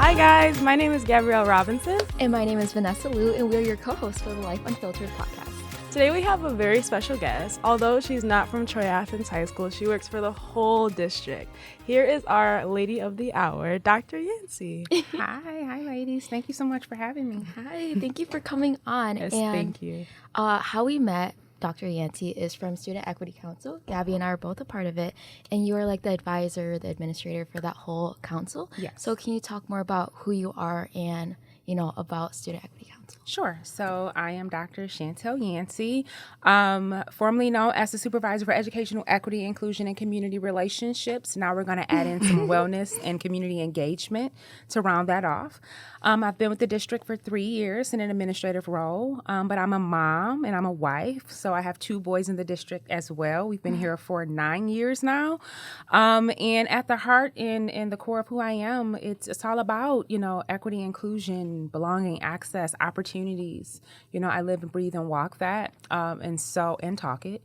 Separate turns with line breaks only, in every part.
Hi guys, my name is Gabrielle Robinson.
And my name is Vanessa Liu, and we're your co-hosts for the Life Unfiltered podcast.
Today we have a very special guest. Although she's not from Troy Athens High School, she works for the whole district. Here is our lady of the hour, Dr. Yancey.
Hi ladies. Thank you so much for having me.
Hi, thank you for coming on.
Yes,
and,
thank you.
How we met Dr. Yancey is from Student Equity Council. Gabby and I are both a part of it, and you are like the advisor, the administrator for that whole council.
Yes.
So can you talk more about who you are and, about Student Equity Council?
Sure. So I am Dr. Chantel Yancey, formerly known as the Supervisor for Educational Equity, Inclusion, and Community Relationships. Now we're going to add in some wellness and community engagement to round that off. I've been with the district for 3 years in an administrative role, but I'm a mom and I'm a wife. So I have 2 boys in the district as well. We've been here for 9 years now. And at the heart and the core of who I am, it's all about, equity, inclusion, belonging, access, opportunities. I live and breathe and walk that, and talk it.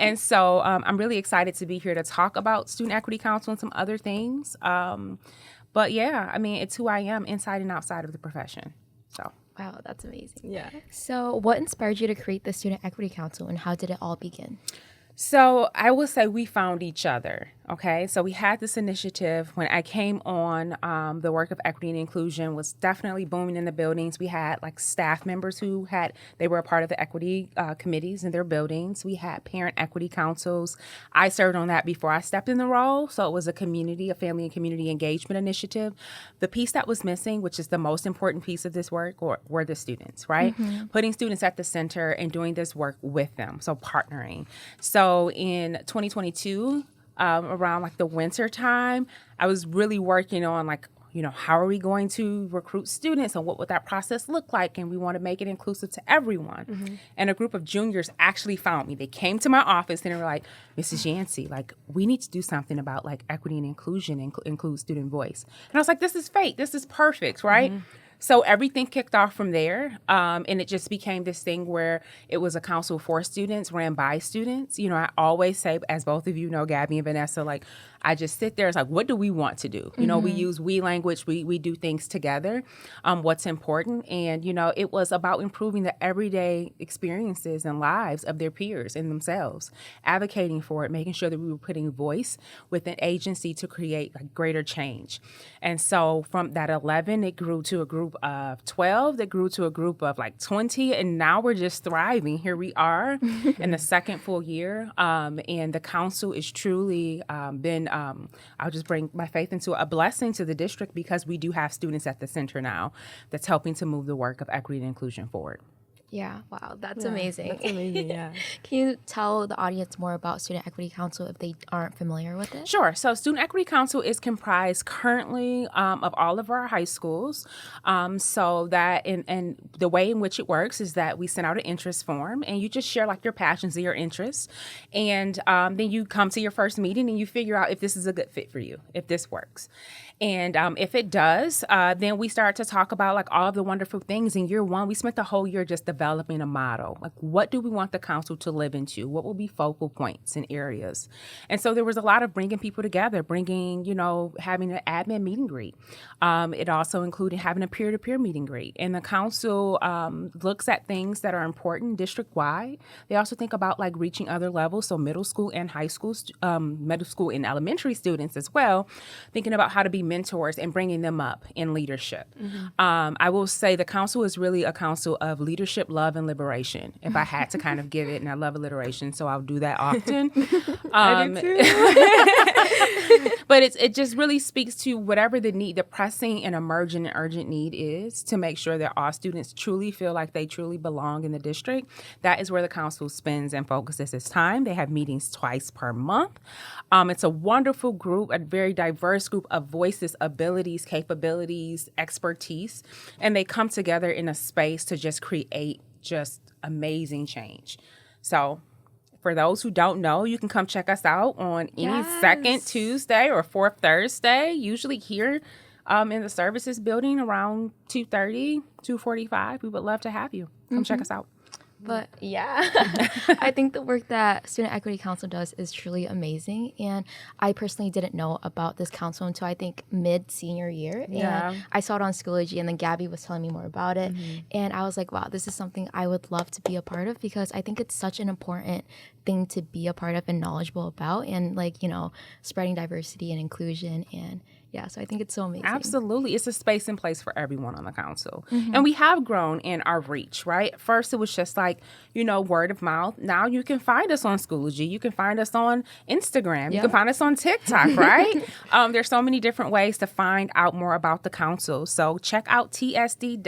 And so I'm really excited to be here to talk about Student Equity Council and some other things. But yeah, it's who I am inside and outside of the profession. So.
Wow, that's amazing.
Yeah.
So what inspired you to create the Student Equity Council, and how did it all begin?
So I will say we found each other, okay? So we had this initiative when I came on. The work of equity and inclusion was definitely booming in the buildings. We had like staff members they were a part of the equity committees in their buildings. We had parent equity councils. I served on that before I stepped in the role. So it was a family and community engagement initiative. The piece that was missing, which is the most important piece of this work, were the students, right? Mm-hmm. Putting students at the center and doing this work with them, so partnering. So in 2022, around like the winter time, I was really working on how are we going to recruit students and what would that process look like? And we want to make it inclusive to everyone. Mm-hmm. And a group of juniors actually found me. They came to my office and they were like, Mrs. Yancey, we need to do something about equity and inclusion and include student voice. And I was like, this is fate. This is perfect, right? Mm-hmm. So everything kicked off from there, and it just became this thing where it was a council for students, ran by students. I always say, as both of you know, Gabby and Vanessa, I just sit there. It's like, what do we want to do? Mm-hmm. We use we language. We do things together. What's important. And, it was about improving the everyday experiences and lives of their peers and themselves, advocating for it, making sure that we were putting voice with an agency to create greater change. And so from that 11, it grew to a group of 12, that grew to a group of 20. And now we're just thriving. Here we are in the second full year. And the council is truly been I'll just bring my faith into a blessing to the district, because we do have students at the center now that's helping to move the work of equity and inclusion forward.
Yeah, wow, that's amazing.
That's amazing, yeah.
Can you tell the audience more about Student Equity Council if they aren't familiar with it?
Sure. So Student Equity Council is comprised currently of all of our high schools. So that and the way in which it works is that we send out an interest form, and you just share your passions and your interests. And then you come to your first meeting and you figure out if this is a good fit for you, if this works. And if it does, then we start to talk about all of the wonderful things. In year one, we spent the whole year just developing a model. What do we want the council to live into? What will be focal points and areas? And so there was a lot of bringing people together, having an admin meet and greet. It also included having a peer-to-peer meet and greet. And the council looks at things that are important district-wide. They also think about reaching other levels, so middle school and high school, middle school and elementary students as well, thinking about how to be mentors and bringing them up in leadership. Mm-hmm. I will say the council is really a council of leadership, love, and liberation, if I had to kind of give it, and I love alliteration, so I'll do that often.
I do too.
But it just really speaks to whatever the need, the pressing and emergent and urgent need is, to make sure that all students truly feel like they truly belong in the district. That is where the council spends and focuses its time. They have meetings twice per month. It's a wonderful group, a very diverse group of voices, abilities, capabilities, expertise, and they come together in a space to just create just amazing change. So for those who don't know, you can come check us out on any second Tuesday or fourth Thursday, usually here in the services building around 2:30, 2:45. We would love to have you. Come check us out.
But yeah, I think the work that Student Equity Council does is truly amazing. And I personally didn't know about this council until I think mid-senior year.
Yeah.
And I saw it on Schoology, and then Gabby was telling me more about it. And I was like, wow, this is something I would love to be a part of, because I think it's such an important thing to be a part of and knowledgeable about, and like, you know, spreading diversity and inclusion. And yeah, so I think it's so amazing.
Absolutely. It's a space and place for everyone on the council. And we have grown in our reach, right? First, it was just like, you know, word of mouth. Now you can find us on Schoology. You can find us on Instagram. You can find us on TikTok, right? There's so many different ways to find out more about the council. So check out tsd.sec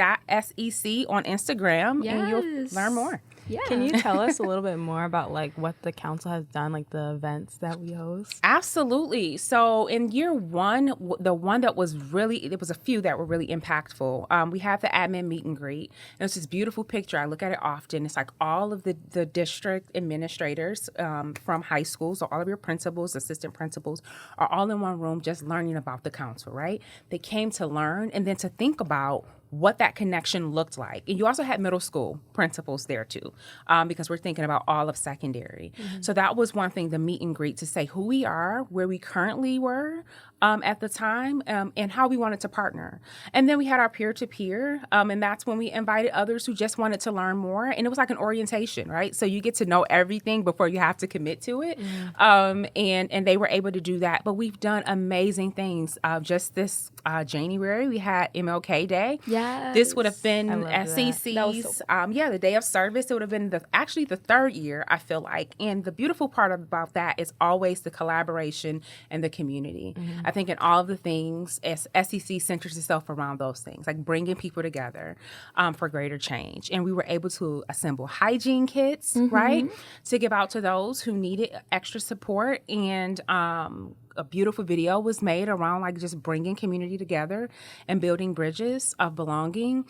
on Instagram and you'll learn more.
Yeah.
Can you tell us a little bit more about like what the council has done, like the events that we host?
Absolutely. So in year one, the one that was really, there was a few that were really impactful. We have the admin meet and greet. And it's this beautiful picture. I look at it often. It's like all of the district administrators from high school. So all of your principals, assistant principals are all in one room just learning about the council, right? They came to learn and then to think about what that connection looked like. And you also had middle school principals there too, because we're thinking about all of secondary. So that was one thing, the meet and greet, to say who we are, where we currently were at the time, and how we wanted to partner. And then we had our peer-to-peer, and that's when we invited others who just wanted to learn more. And it was like an orientation, right? So you get to know everything before you have to commit to it. And they were able to do that. But we've done amazing things. Just this January, we had MLK Day.
Yes.
This would have been
love that.
SEC's, the day of service. It would have been actually the third year, I feel like. And the beautiful part about that is always the collaboration and the community. I think in all of the things, SEC centers itself around those things, like bringing people together for greater change. And we were able to assemble hygiene kits, right, to give out to those who needed extra support. And a beautiful video was made around like just bringing community together and building bridges of belonging.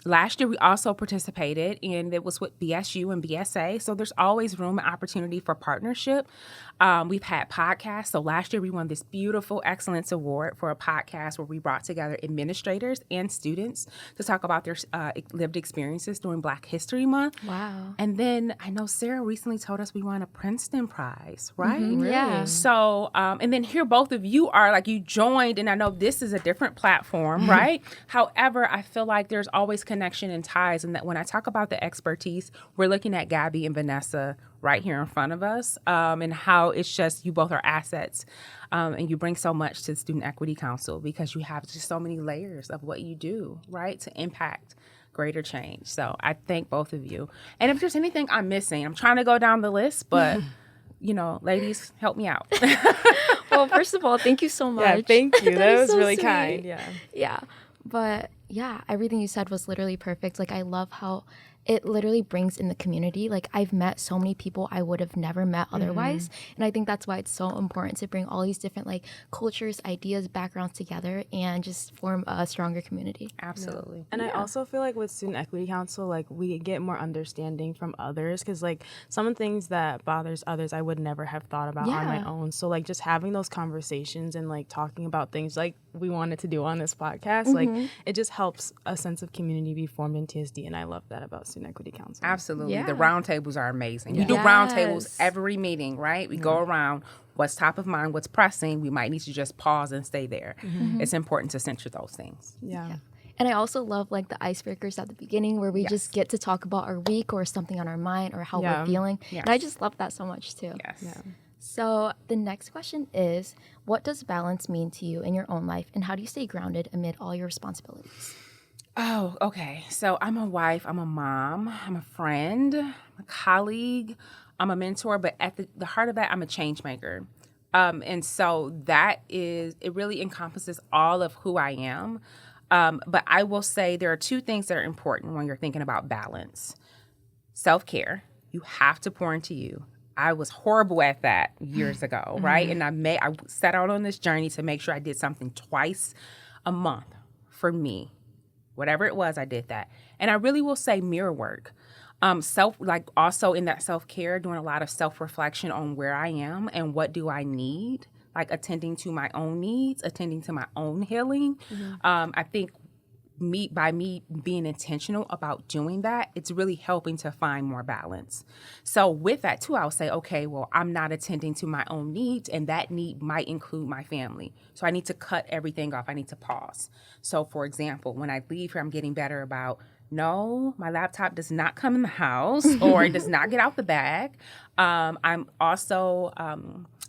Last year, we also participated, and it was with BSU and BSA. So there's always room and opportunity for partnership. We've had podcasts. So last year, we won this beautiful Excellence Award for a podcast where we brought together administrators and students to talk about their lived experiences during Black History Month.
Wow.
And then I know Sarah recently told us we won a Princeton Prize, right?
Yeah.
So, and then here both of you are, like, you joined, and I know this is a different platform, right? However, I feel like there's always connection and ties, and that when I talk about the expertise, we're looking at Gabby and Vanessa right here in front of us, and how it's just, you both are assets, and you bring so much to the Student Equity Council because you have just so many layers of what you do, right, to impact greater change. So I thank both of you. And if there's anything I'm missing, I'm trying to go down the list, but you know, ladies, help me out.
Well, first of all, thank you so much.
Yeah, thank you. That
is
was
so
really
sweet.
kind. Yeah.
Yeah. But yeah, everything you said was literally perfect. Like, I love how it literally brings in the community. Like, I've met so many people I would have never met otherwise. And I think that's why it's so important to bring all these different like cultures, ideas, backgrounds together and just form a stronger community.
Absolutely.
And I also feel like with Student Equity Council, like we get more understanding from others, because like some things that bothers others I would never have thought about on my own. So like just having those conversations and like talking about things like we wanted to do on this podcast, like it just helps a sense of community be formed in TSD, and I love that about Student Equity Council.
Absolutely.
Yeah.
The roundtables are amazing. We do
Yes.
roundtables every meeting, right? We go around what's top of mind, what's pressing. We might need to just pause and stay there. It's important to center those things.
Yeah.
And I also love like the icebreakers at the beginning where we just get to talk about our week or something on our mind or how we're feeling. And I just love that so much too.
Yes.
Yeah.
So the next question is, what does balance mean to you in your own life, and how do you stay grounded amid all your responsibilities?
Oh, okay. So I'm a wife, I'm a mom, I'm a friend, I'm a colleague, I'm a mentor, but at the heart of that, I'm a change maker. And so it really encompasses all of who I am. But I will say there are two things that are important when you're thinking about balance. Self-care. You have to pour into you. I was horrible at that years ago, right? And I set out on this journey to make sure I did something twice a month for me. Whatever it was, I did that. And I really will say mirror work. Also in that self-care, doing a lot of self-reflection on where I am and what do I need, like attending to my own needs, attending to my own healing. I think by me being intentional about doing that, it's really helping to find more balance. So with that too, I'll say, okay, well, I'm not attending to my own needs, and that need might include my family. So I need to cut everything off. I need to pause. So for example, when I leave here, I'm getting better about, no, my laptop does not come in the house or it does not get out the bag. I'm also,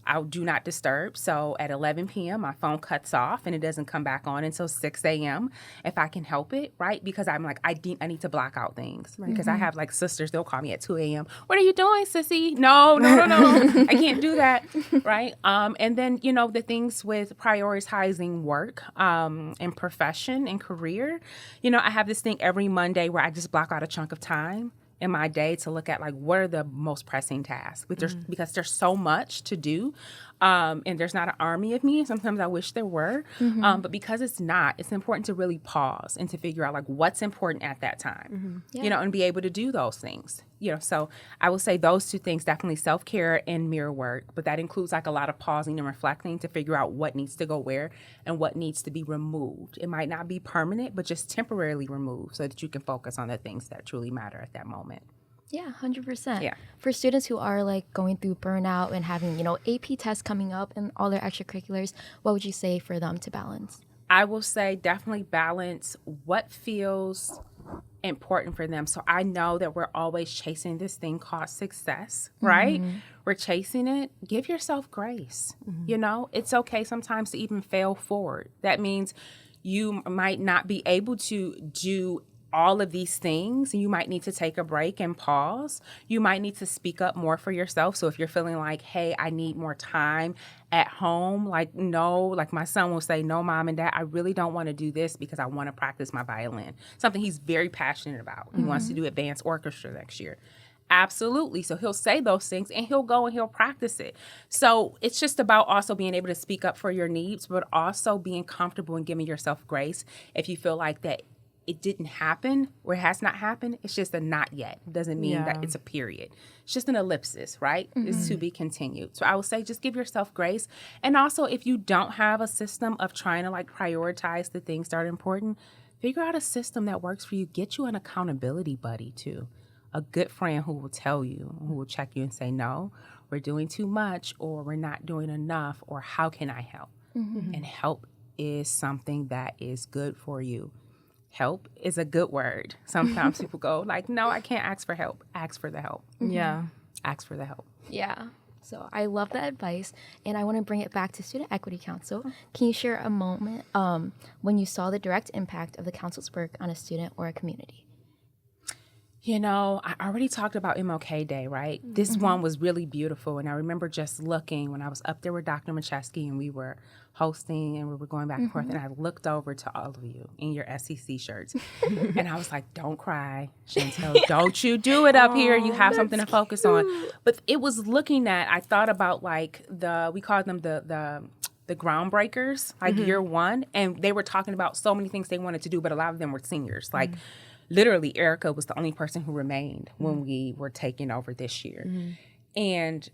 I'll do not disturb. So at 11 p.m., my phone cuts off and it doesn't come back on until 6 a.m. if I can help it, right? Because I'm like, I need to block out things. Right. Because I have like sisters, they'll call me at 2 a.m. What are you doing, sissy? No. I can't do that, right? And then, the things with prioritizing work and profession and career, I have this thing every Monday where I just block out a chunk of time in my day to look at like what are the most pressing tasks because there's so much to do and there's not an army of me. Sometimes I wish there were, but because it's not, it's important to really pause and to figure out like what's important at that time, and be able to do those things. So I will say those two things, definitely self-care and mirror work, but that includes like a lot of pausing and reflecting to figure out what needs to go where and what needs to be removed. It might not be permanent, but just temporarily removed so that you can focus on the things that truly matter at that moment.
Yeah, 100%.
Yeah.
For students who are like going through burnout and having, AP tests coming up and all their extracurriculars, what would you say for them to balance?
I will say definitely balance what feels important for them. So I know that we're always chasing this thing called success, right? We're chasing it. Give yourself grace. It's okay sometimes to even fail forward. That means you might not be able to do all of these things. You might need to take a break and pause. You might need to speak up more for yourself. So if you're feeling like, hey, I need more time at home, like, no, like my son will say, no, mom and dad, I really don't want to do this because I want to practice my violin. Something he's very passionate about. He wants to do advanced orchestra next year. Absolutely. So he'll say those things and he'll go and he'll practice it. So it's just about also being able to speak up for your needs, but also being comfortable and giving yourself grace if you feel like that it didn't happen or it has not happened. It's just a not yet. It doesn't mean that it's a period. It's just an ellipsis, right? It's to be continued. So I would say just give yourself grace. And also if you don't have a system of trying to like prioritize the things that are important, figure out a system that works for you. Get you an accountability buddy too. A good friend who will tell you, who will check you and say, no, we're doing too much or we're not doing enough or how can I help? And help is something that is good for you. Help is a good word. Sometimes people go like, no, I can't ask for help. Ask for the help.
Yeah.
Ask for the help.
Yeah. So I love that advice. And I want to bring it back to Student Equity Council. Can you share a moment when you saw the direct impact of the council's work on a student or a community?
I already talked about MLK Day, right? This one was really beautiful. And I remember just looking when I was up there with Dr. Macheski and we were hosting and we were going back and forth. And I looked over to all of you in your SEC shirts. And I was like, don't cry, Chantel. Don't you do it up here. You have something to focus on. But it was looking at, I thought about like we called them the groundbreakers, like year one. And they were talking about so many things they wanted to do, but a lot of them were seniors. Like, literally, Erica was the only person who remained when we were taking over this year. And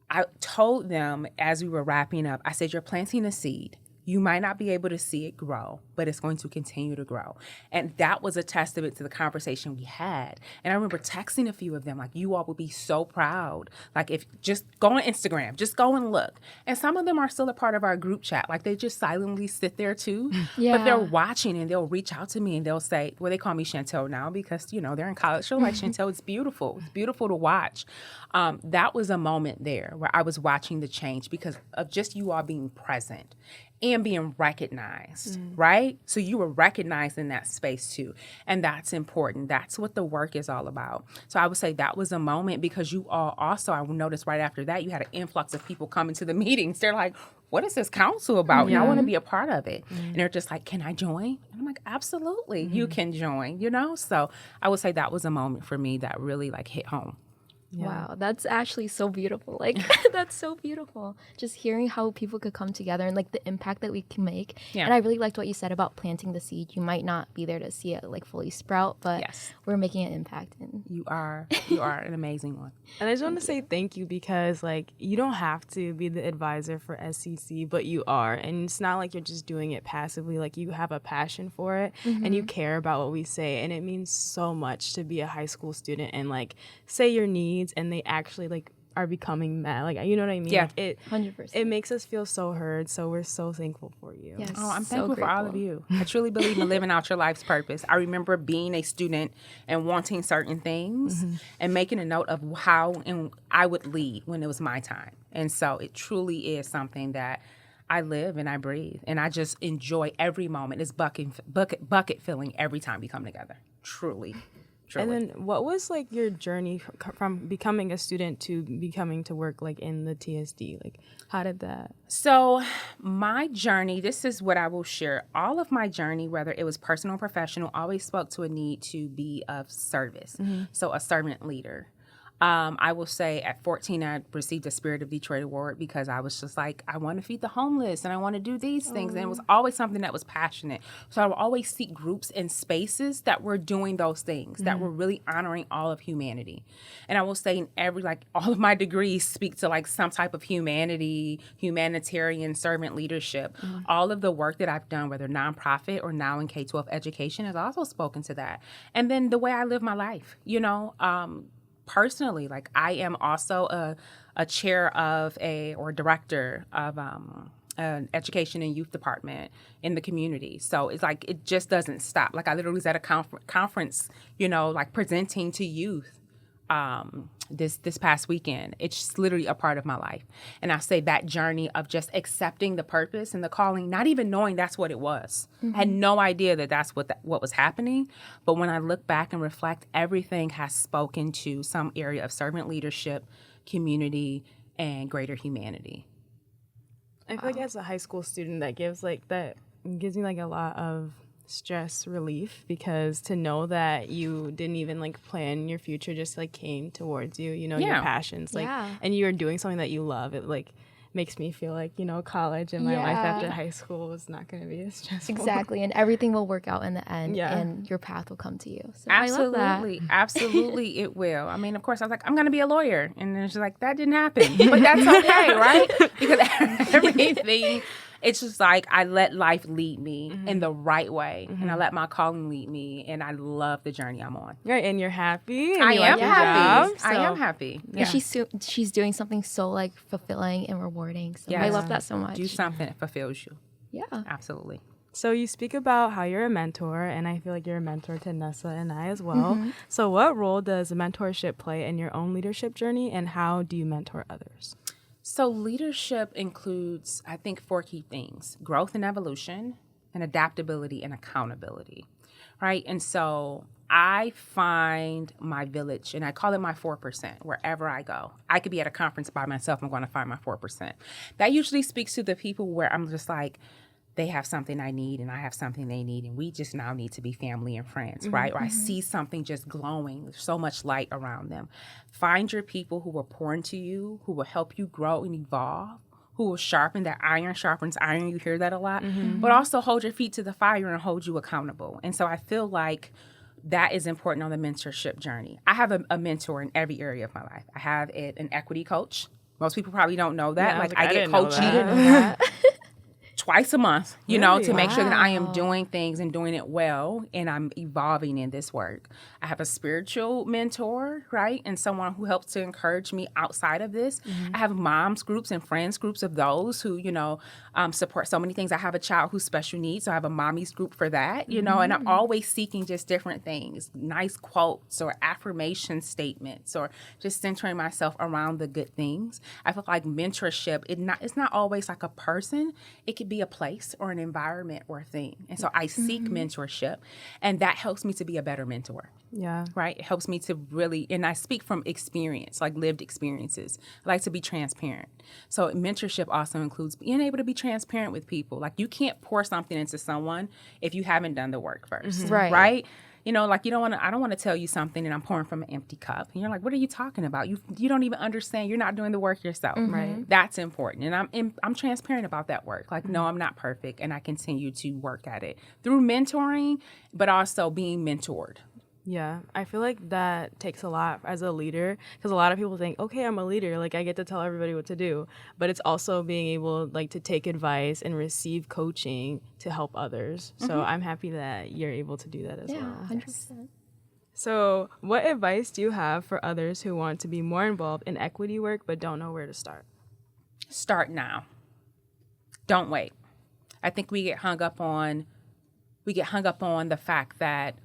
I told them as we were wrapping up, I said, you're planting a seed. You might not be able to see it grow, but it's going to continue to grow. And that was a testament to the conversation we had. And I remember texting a few of them, like, you all would be so proud. Like, if just go on Instagram, just go and look. And some of them are still a part of our group chat. Like, they just silently sit there too. But they're watching and they'll reach out to me and they'll say, well, they call me Chantel now because, they're in college. They're like, Chantel, it's beautiful. It's beautiful to watch. That was a moment there where I was watching the change because of just you all being present and being recognized, right? So you were recognized in that space too. And that's important. That's what the work is all about. So I would say that was a moment because you all also, I noticed right after that, you had an influx of people coming to the meetings. They're like, what is this council about? And I want to be a part of it. And they're just like, can I join? And I'm like, absolutely, you can join, So I would say that was a moment for me that really like hit home.
Yeah.
Wow, that's actually so beautiful. Like, that's so beautiful. Just hearing how people could come together and like the impact that we can make.
Yeah.
And I really liked what you said about planting the seed. You might not be there to see it like fully sprout, but
Yes.
we're making an impact. And
You are an amazing one.
And I just want to say thank you because, like, you don't have to be the advisor for SCC, but you are. And it's not like you're just doing it passively. Like, you have a passion for it and you care about what we say. And it means so much to be a high school student and, like, say your needs and they actually, like, are becoming mad. Like, you know what I mean?
Yeah.
Like, it
100%.
It makes us feel so heard. So we're so thankful for you.
Yes.
Oh, I'm
So
thankful for all of
grateful.
you. I truly believe in living out your life's purpose. I remember being a student and wanting certain things and making a note of how and I would lead when it was my time. And so it truly is something that I live and I breathe. And I just enjoy every moment. It's bucket filling every time we come together. Truly.
And then what was, like, your journey from becoming a student to becoming to work, like, in the TSD? Like, how did that?
So my journey, this is what I will share. All of my journey, whether it was personal or professional, always spoke to a need to be of service. So a servant leader. I will say at 14, I received a Spirit of Detroit Award because I was just like, I want to feed the homeless and I want to do these things. And it was always something that was passionate. So I would always seek groups and spaces that were doing those things, that were really honoring all of humanity. And I will say in all of my degrees speak to like some type of humanitarian servant leadership. All of the work that I've done, whether nonprofit or now in K-12 education, has also spoken to that. And then the way I live my life, personally, like I am also a chair of or director of an education and youth department in the community. So it's like, it just doesn't stop. Like I literally was at a conference, like presenting to youth this past weekend. It's just literally a part of my life. And I say that journey of just accepting the purpose and the calling, not even knowing that's what it was. I had no idea that that's what was happening. But when I look back and reflect, everything has spoken to some area of servant leadership, community, and greater humanity.
I feel like as a high school student, that gives me like a lot of stress relief, because to know that you didn't even like plan your future, just like came towards you, your passions, like, and you're doing something that you love, it like makes me feel like, college and my life after high school was not going to be as stressful.
Exactly. And everything will work out in the end and your path will come to you. So absolutely. I love that.
Absolutely it will. I mean, of course, I was like, I'm going to be a lawyer. And then she's like, that didn't happen. But that's okay, right? Because everything, it's just like I let life lead me in the right way. And I let my calling lead me. And I love the journey I'm on.
Right. And you're happy. And
I
you
am
like your
happy.
job, so.
I am happy.
Yeah. And she's doing something so like fulfilling and rewarding. So I love that so much.
Do something that fulfills you.
Yeah.
Absolutely.
So you speak about how you're a mentor, and I feel like you're a mentor to Nessa and I as well. So what role does mentorship play in your own leadership journey, and how do you mentor others?
So leadership includes, I think, 4 key things: growth and evolution, and adaptability and accountability, right? And so I find my village, and I call it my 4%, wherever I go. I could be at a conference by myself, I'm going to find my 4%. That usually speaks to the people where I'm just like, they have something I need and I have something they need, and we just now need to be family and friends, right? Or I see something just glowing, there's so much light around them. Find your people who will pour into you, who will help you grow and evolve, who will sharpen that iron sharpens iron. You hear that a lot, but also hold your feet to the fire and hold you accountable. And so I feel like that is important on the mentorship journey. I have a mentor in every area of my life. I have an equity coach. Most people probably don't know that.
Yeah,
I get coaching twice a month, to make sure that I am doing things and doing it well, and I'm evolving in this work. I have a spiritual mentor, right? And someone who helps to encourage me outside of this. I have moms groups and friends groups of those who, support so many things. I have a child who's special needs, so I have a mommy's group for that, and I'm always seeking just different things, nice quotes or affirmation statements, or just centering myself around the good things. I feel like mentorship, it's not always like a person. It could be a place or an environment or a thing. And so I seek mentorship, and that helps me to be a better mentor.
Yeah.
Right? It helps me to really, and I speak from experience, like lived experiences. I like to be transparent. So mentorship also includes being able to be transparent with people. Like you can't pour something into someone if you haven't done the work first.
Right.
Right? You know, like I don't want to tell you something and I'm pouring from an empty cup. And you're like, what are you talking about? You don't even understand. You're not doing the work yourself.
Right.
That's important. And I'm transparent about that work. Like, no, I'm not perfect. And I continue to work at it through mentoring, but also being mentored.
Yeah, I feel like that takes a lot as a leader, because a lot of people think, okay, I'm a leader, like I get to tell everybody what to do, but it's also being able like to take advice and receive coaching to help others. So I'm happy that you're able to do that as well.
100%.
So what advice do you have for others who want to be more involved in equity work but don't know where to start?
Start now. Don't wait. I think we get hung up on the fact that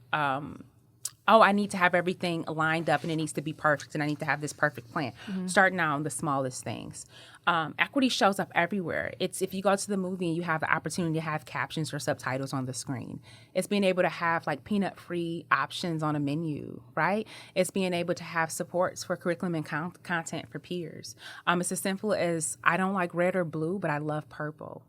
I need to have everything lined up and it needs to be perfect and I need to have this perfect plan. Start now on the smallest things. Equity shows up everywhere. It's if you go to the movie and you have the opportunity to have captions or subtitles on the screen. It's being able to have like peanut-free options on a menu, right? It's being able to have supports for curriculum and content for peers. It's as simple as I don't like red or blue, but I love purple.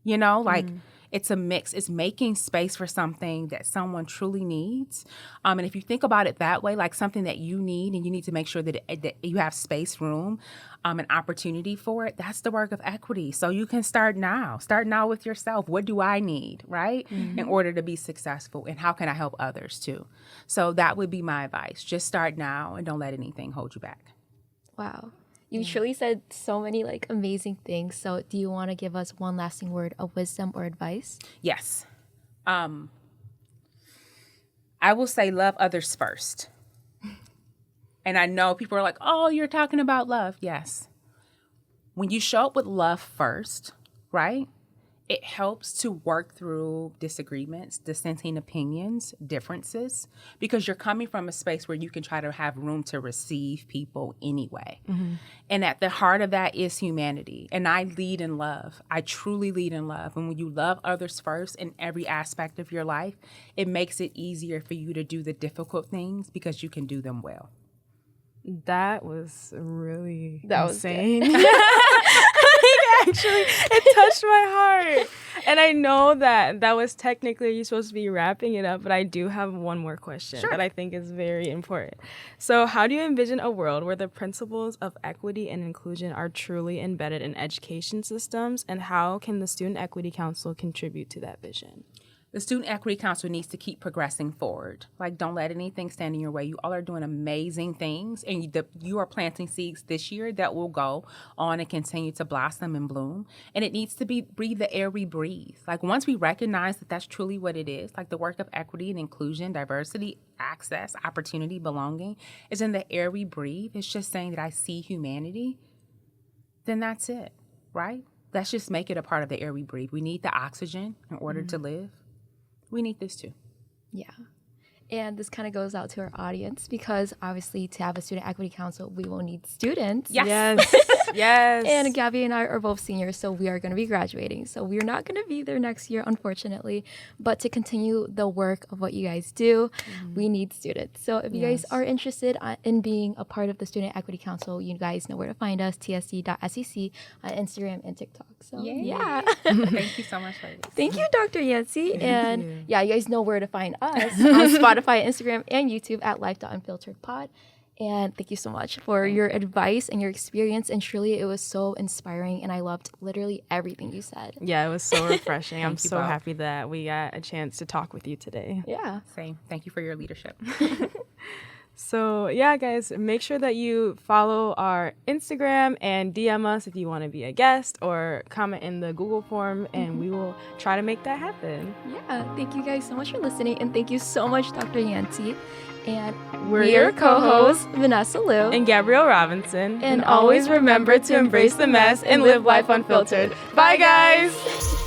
You know, like it's a mix. It's making space for something that someone truly needs. And if you think about it that way, like something that you need and you need to make sure that you have space, room, and opportunity for it, that's the work of equity. So you can start now. Start now with yourself. What do I need, right, in order to be successful? And how can I help others too? So that would be my advice. Just start now and don't let anything hold you back.
Wow. You truly said so many like amazing things. So do you want to give us one lasting word of wisdom or advice?
Yes. I will say love others first. And I know people are like, oh, you're talking about love. Yes. When you show up with love first, right? It helps to work through disagreements, dissenting opinions, differences, because you're coming from a space where you can try to have room to receive people anyway. And at the heart of that is humanity. And I lead in love. I truly lead in love. And when you love others first in every aspect of your life, it makes it easier for you to do the difficult things because you can do them well.
That was really
That
insane. Actually, it touched my heart. And I know that was technically you're supposed to be wrapping it up, but I do have one more question that I think is very important. So how do you envision a world where the principles of equity and inclusion are truly embedded in education systems, and how can the Student Equity Council contribute to that vision?
The Student Equity Council needs to keep progressing forward. Like, don't let anything stand in your way. You all are doing amazing things, and you are planting seeds this year that will go on and continue to blossom and bloom. And it needs to be breathe the air we breathe. Like, once we recognize that that's truly what it is, like the work of equity and inclusion, diversity, access, opportunity, belonging is in the air we breathe. It's just saying that I see humanity. Then that's it, right? Let's just make it a part of the air we breathe. We need the oxygen in order to live. We need this too.
Yeah. And this kind of goes out to our audience because obviously to have a Student Equity Council, we will need students.
Yes. Yes.
And Gabby and I are both seniors, so we are going to be graduating. So we're not going to be there next year, unfortunately. But to continue the work of what you guys do, we need students. So if you guys are interested in being a part of the Student Equity Council, you guys know where to find us, tsc.sec on Instagram and TikTok. So yeah.
Thank you so much, ladies.
Thank you, Dr. Yancy. You guys know where to find us on Spotify, Instagram, and YouTube at life.unfilteredpod. And thank you so much for your advice and your experience. And truly, it was so inspiring. And I loved literally everything you said.
Yeah, it was so refreshing. I'm so
both.
happy that we got a chance to talk with you today.
Yeah.
Same. Thank you for your leadership.
So yeah, guys, make sure that you follow our Instagram and DM us if you want to be a guest or comment in the Google form, and we will try to make that happen.
Yeah. Thank you guys so much for listening. And thank you so much, Dr. Yancy. And
We're
your
your
co-hosts, Vanessa Liu.
And Gabrielle Robinson.
And always remember to embrace the mess and live life unfiltered.
Bye, guys.